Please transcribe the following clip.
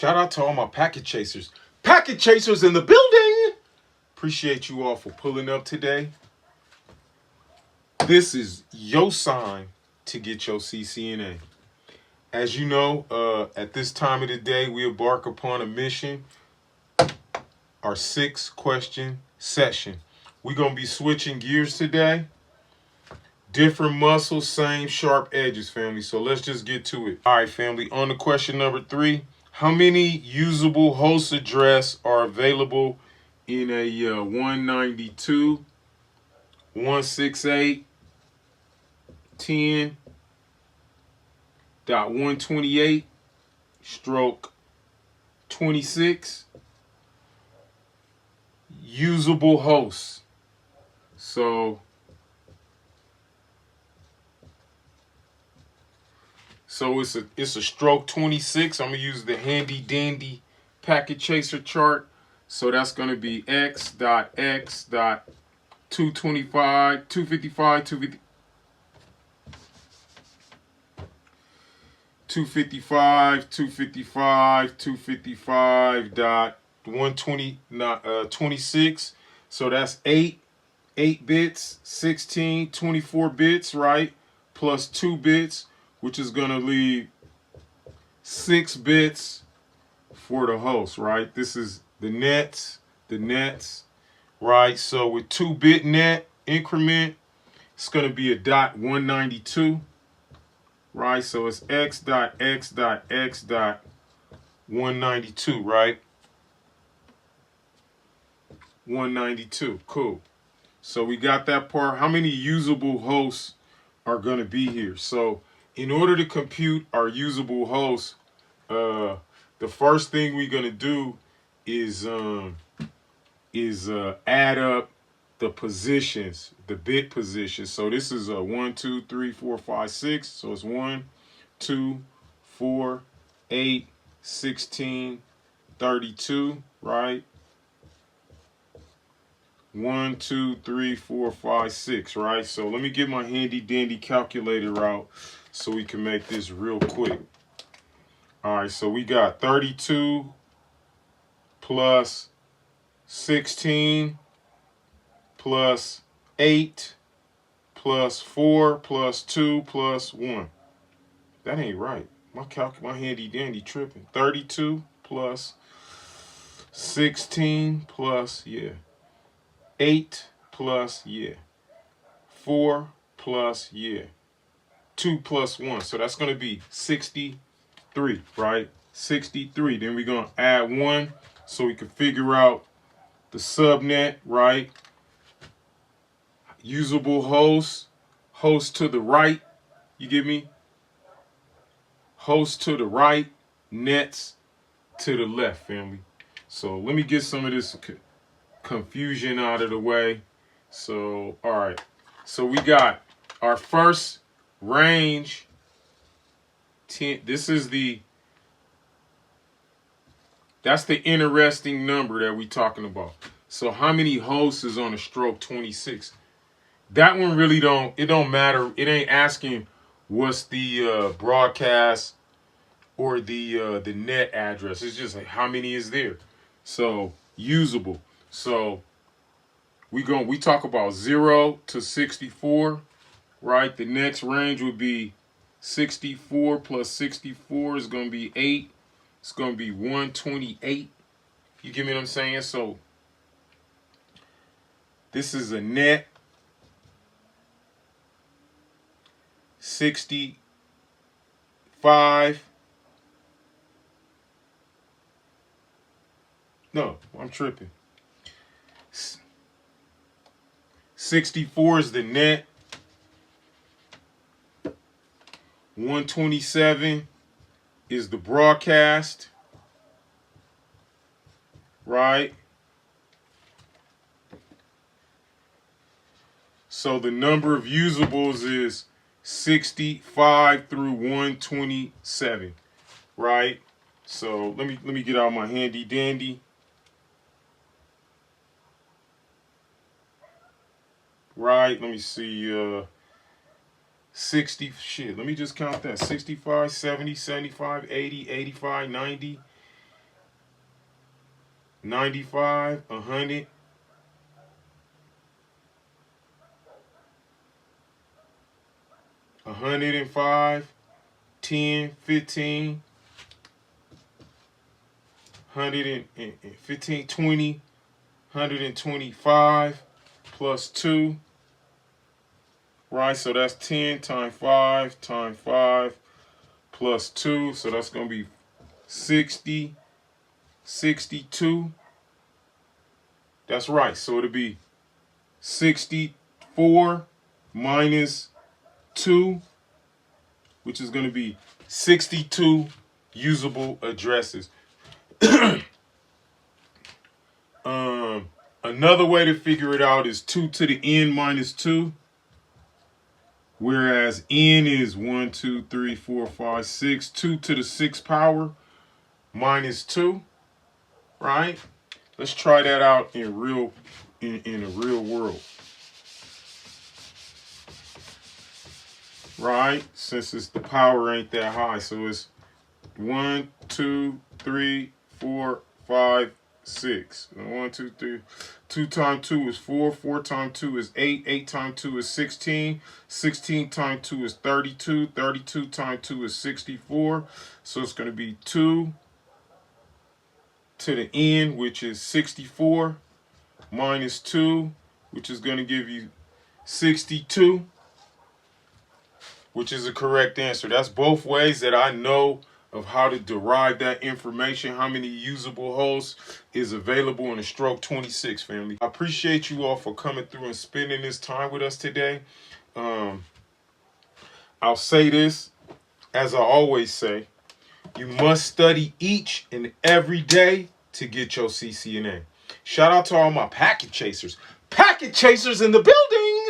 Shout out to all my packet chasers. Packet chasers in the building. Appreciate you all for pulling up today. This is your sign to get your CCNA. As you know, at this time of the day, we embark upon a mission, our 6-question session. We're going to be switching gears today. Different muscles, same sharp edges, family. So let's just get to it. All right, family. On to question number 3. How many usable host address are available in a 192.168.128/26 usable hosts? So it's a stroke 26. I'm gonna use the handy dandy packet chaser chart. So that's gonna be x dot 225, 255, 255 dot 120 26. So that's 8 bits, 16, 24 bits, right? Plus 2 bits, which is going to leave 6 bits for the host, right? This is the nets, right? So with 2-bit net increment, it's going to be a dot 192, right? So it's x dot 192, right? 192, cool. So we got that part. How many usable hosts are going to be here? So in order to compute our usable hosts, the first thing we're going to do is add up the positions, the bit positions. So this is a 1, 2, 3, 4, 5, 6. So it's 1, 2, 4, 8, 16, 32, right? 1, 2, 3, 4, 5, 6, right? So let me get my handy dandy calculator out so we can make this real quick. All right, so we got 32 plus 16 plus 8 plus 4 plus 2 plus 1. That ain't right. My handy dandy tripping. 32 plus 16 plus 8 plus 4 plus 2 plus 1. So that's going to be 63, right? 63. Then we're going to add 1 so we can figure out the subnet, right? Usable host to the right. You get me? Host to the right, nets to the left, family. So let me get some of this confusion out of the way. So, all right. So we got our first range 10. That's the interesting number that we're talking about. So how many hosts is on a stroke 26? That one really it don't matter. It ain't asking what's the broadcast or the net address. It's just like how many is there. So usable. So we talk about 0 to 64, right? The next range would be 64 plus 64 is going to be 8. It's going to be 128. You get me what I'm saying? So this is a net 65. No, I'm tripping. 64 is the net. 127 is the broadcast, right? So the number of usables is 65 through 127, right? So let me get out my handy dandy. Right, let me see, 60, shit, let me just count that. 65, 70, 75, 80, 85, 90, 95, 100, 105, 10, 15, 115, 20, 125 plus 2, right? So that's 10 times 5 plus 2. So that's going to be 60, 62. That's right. So it'll be 64 minus 2, which is going to be 62 usable addresses. Another way to figure it out is 2 to the n minus 2, whereas n is 1, 2, 3, 4, 5, 6. 2 to the 6th power minus 2, right? Let's try that out in a real world, right? Since the power ain't that high, so it's 1, 2, 3, 4, 5, 6. 1, 2, 3. 2 times 2 is 4. 4 times 2 is 8. 8 times 2 is 16. 16 times 2 is 32. 32 times 2 is 64. So it's going to be 2 to the n, which is 64, minus 2, which is going to give you 62, which is a correct answer. That's both ways that I know of how to derive that information, how many usable hosts is available in a stroke 26, family. I appreciate you all for coming through and spending this time with us today. I'll say this, as I always say, you must study each and every day to get your CCNA. Shout out to all my packet chasers. Packet chasers in the building!